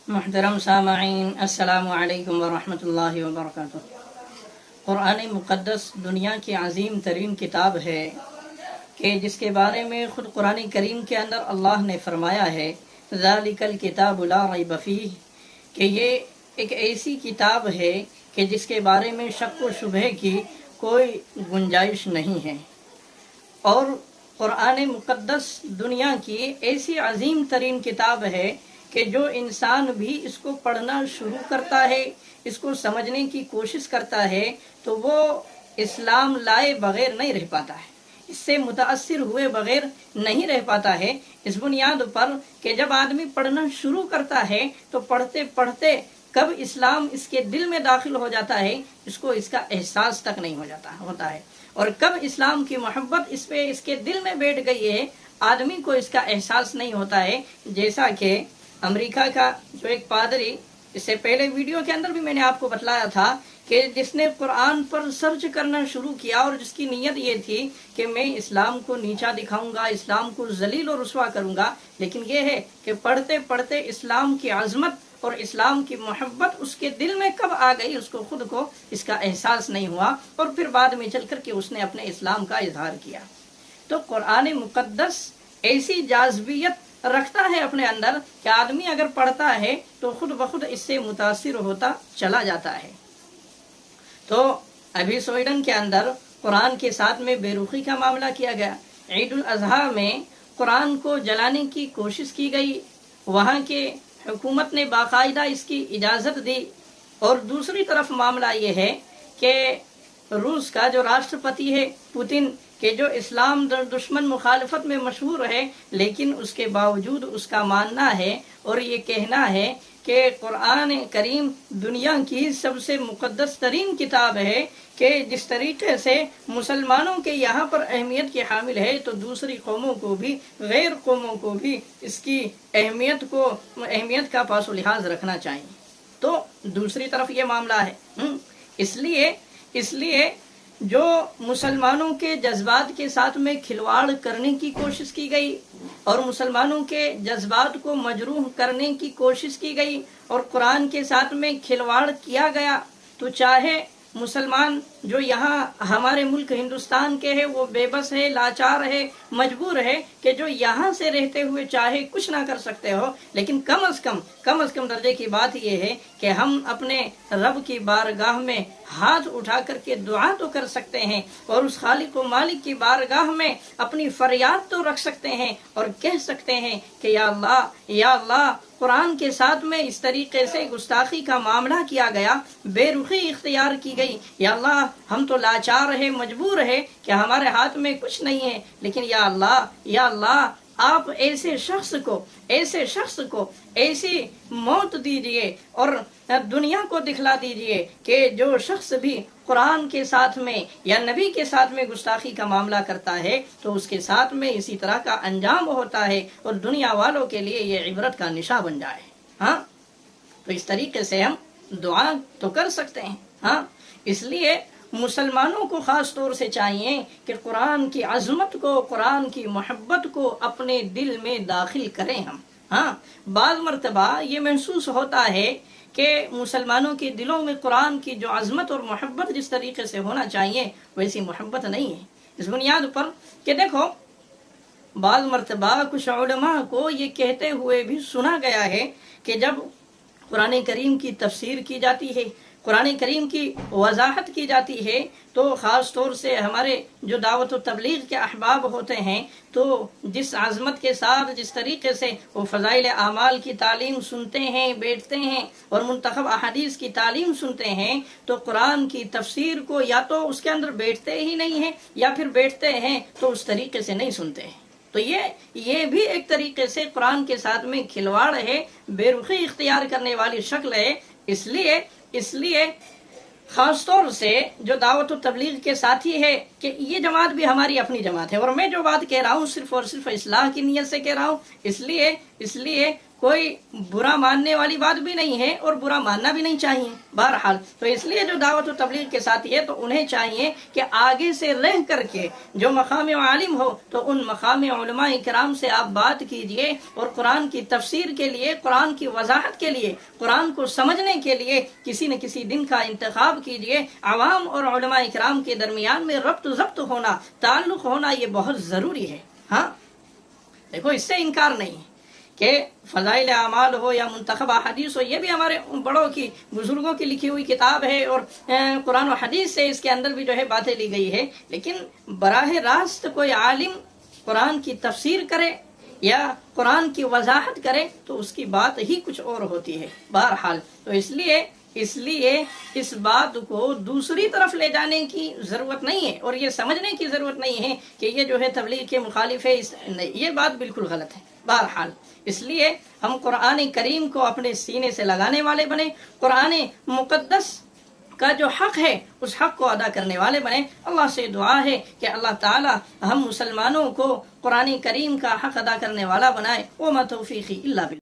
محترم سامعین، السلام علیکم ورحمۃ اللہ وبرکاتہ۔ قرآن مقدس دنیا کی عظیم ترین کتاب ہے کہ جس کے بارے میں خود قرآن کریم کے اندر اللہ نے فرمایا ہے ذالک الکتاب لا ریب فیہ، کہ یہ ایک ایسی کتاب ہے کہ جس کے بارے میں شک و شبہ کی کوئی گنجائش نہیں ہے۔ اور قرآن مقدس دنیا کی ایسی عظیم ترین کتاب ہے کہ جو انسان بھی اس کو پڑھنا شروع کرتا ہے، اس کو سمجھنے کی کوشش کرتا ہے، تو وہ اسلام لائے بغیر نہیں رہ پاتا ہے، اس سے متاثر ہوئے بغیر نہیں رہ پاتا ہے، اس بنیاد پر کہ جب آدمی پڑھنا شروع کرتا ہے تو پڑھتے پڑھتے کب اسلام اس کے دل میں داخل ہو جاتا ہے اس کو اس کا احساس تک نہیں ہوتا ہے، اور کب اسلام کی محبت اس کے دل میں بیٹھ گئی ہے آدمی کو اس کا احساس نہیں ہوتا ہے۔ جیسا کہ امریکہ کا جو ایک پادری، اس سے پہلے ویڈیو کے اندر بھی میں نے آپ کو بتلایا تھا کہ جس نے قرآن پر سرچ کرنا شروع کیا اور جس کی نیت یہ تھی کہ میں اسلام کو نیچا دکھاؤں گا، اسلام کو ذلیل و رسوا کروں گا، لیکن یہ ہے کہ پڑھتے پڑھتے اسلام کی عظمت اور اسلام کی محبت اس کے دل میں کب آ گئی اس کو خود کو اس کا احساس نہیں ہوا، اور پھر بعد میں چل کر کے اس نے اپنے اسلام کا اظہار کیا۔ تو قرآن مقدس ایسی جاذبیت رکھتا ہے اپنے اندر کہ آدمی اگر پڑھتا ہے تو خود بخود اس سے متاثر ہوتا چلا جاتا ہے۔ تو ابھی سویڈن کے اندر قرآن کے ساتھ میں بے رخی کا معاملہ کیا گیا، عید الاضحیٰ میں قرآن کو جلانے کی کوشش کی گئی، وہاں کے حکومت نے باقاعدہ اس کی اجازت دی، اور دوسری طرف معاملہ یہ ہے کہ روس کا جو راشٹرپتی ہے پوتن، کہ جو اسلام دشمن مخالفت میں مشہور ہے، لیکن اس کے باوجود اس کا ماننا ہے اور یہ کہنا ہے کہ قرآن کریم دنیا کی سب سے مقدس ترین کتاب ہے، کہ جس طریقے سے مسلمانوں کے یہاں پر اہمیت کی حامل ہے تو دوسری قوموں کو بھی، غیر قوموں کو بھی اس کی اہمیت کا پاس و لحاظ رکھنا چاہیے۔ تو دوسری طرف یہ معاملہ ہے، اس لیے جو مسلمانوں کے جذبات کے ساتھ میں کھلواڑ کرنے کی کوشش کی گئی اور مسلمانوں کے جذبات کو مجروح کرنے کی کوشش کی گئی اور قرآن کے ساتھ میں کھلواڑ کیا گیا، تو چاہے مسلمان جو یہاں ہمارے ملک ہندوستان کے ہیں وہ بے بس ہے، لاچار ہے، مجبور ہے کہ جو یہاں سے رہتے ہوئے چاہے کچھ نہ کر سکتے ہو، لیکن کم از کم درجے کی بات یہ ہے کہ ہم اپنے رب کی بارگاہ میں ہاتھ اٹھا کر کے دعا تو کر سکتے ہیں، اور اس خالق و مالک کی بارگاہ میں اپنی فریاد تو رکھ سکتے ہیں اور کہہ سکتے ہیں کہ یا اللہ قرآن کے ساتھ میں اس طریقے سے گستاخی کا معاملہ کیا گیا، بے رخی اختیار کی گئی، یا اللہ ہم تو لاچار ہے، مجبور ہے کہ ہمارے ہاتھ میں کچھ نہیں ہے، لیکن یا اللہ آپ ایسے شخص کو ایسی موت دیجئے اور دنیا کو دکھلا دیجئے کہ جو شخص بھی قرآن کے ساتھ میں یا نبی کے ساتھ میں گستاخی کا معاملہ کرتا ہے تو اس کے ساتھ میں اسی طرح کا انجام ہوتا ہے، اور دنیا والوں کے لیے یہ عبرت کا نشان بن جائے۔ ہاں، تو اس طریقے سے ہم دعا تو کر سکتے ہیں۔ اس لیے مسلمانوں کو خاص طور سے چاہیے کہ قرآن کی عظمت کو، قرآن کی محبت کو اپنے دل میں داخل کریں ہم۔ بعض مرتبہ یہ محسوس ہوتا ہے کہ مسلمانوں کے دلوں میں قرآن کی جو عظمت اور محبت جس طریقے سے ہونا چاہیے ویسی محبت نہیں ہے، اس بنیاد پر کہ دیکھو بعض مرتبہ کچھ علماء کو یہ کہتے ہوئے بھی سنا گیا ہے کہ جب قرآن کریم کی تفسیر کی جاتی ہے، قرآن کریم کی وضاحت کی جاتی ہے، تو خاص طور سے ہمارے جو دعوت و تبلیغ کے احباب ہوتے ہیں تو جس عظمت کے ساتھ، جس طریقے سے وہ فضائل اعمال کی تعلیم سنتے ہیں، بیٹھتے ہیں اور منتخب احادیث کی تعلیم سنتے ہیں، تو قرآن کی تفسیر کو یا تو اس کے اندر بیٹھتے ہی نہیں ہیں یا پھر بیٹھتے ہیں تو اس طریقے سے نہیں سنتے ہیں۔ تو یہ بھی ایک طریقے سے قرآن کے ساتھ میں کھلواڑ ہے، بے رخی اختیار کرنے والی شکل ہے۔ اس لیے خاص طور سے جو دعوت و تبلیغ کے ساتھی ہے کہ یہ جماعت بھی ہماری اپنی جماعت ہے، اور میں جو بات کہہ رہا ہوں صرف اور صرف اصلاح کی نیت سے کہہ رہا ہوں، اس لیے کوئی برا ماننے والی بات بھی نہیں ہے اور برا ماننا بھی نہیں چاہیے بہرحال. تو اس لیے جو دعوت و تبلیغ کے ساتھ ہے تو انہیں چاہیے کہ آگے سے رہ کر کے جو مقام عالم ہو تو ان مقام علماء کرام سے آپ بات کیجئے اور قرآن کی تفسیر کے لیے، قرآن کی وضاحت کے لیے، قرآن کو سمجھنے کے لیے کسی نہ کسی دن کا انتخاب کیجئے. عوام اور علماء کرام کے درمیان میں ربط و ضبط ہونا، تعلق ہونا یہ بہت ضروری ہے. ہاں دیکھو اس سے انکار نہیں ہے کہ فضائل اعمال ہو یا منتخب احادیث ہو، یہ بھی ہمارے بڑوں کی، بزرگوں کی لکھی ہوئی کتاب ہے اور قرآن و حدیث سے اس کے اندر بھی جو ہے باتیں لی گئی ہے. لیکن براہ راست کوئی عالم قرآن کی تفسیر کرے یا قرآن کی وضاحت کرے تو اس کی بات ہی کچھ اور ہوتی ہے بہرحال. تو اس لیے اس بات کو دوسری طرف لے جانے کی ضرورت نہیں ہے اور یہ سمجھنے کی ضرورت نہیں ہے کہ یہ جو ہے تبلیغ کے مخالف ہے. یہ بات بالکل غلط ہے بہرحال. اس لیے ہم قرآن کریم کو اپنے سینے سے لگانے والے بنے، قرآن مقدس کا جو حق ہے اس حق کو ادا کرنے والے بنے. اللہ سے دعا ہے کہ اللہ تعالی ہم مسلمانوں کو قرآن کریم کا حق ادا کرنے والا بنائے. وما توفیقی الا باللہ.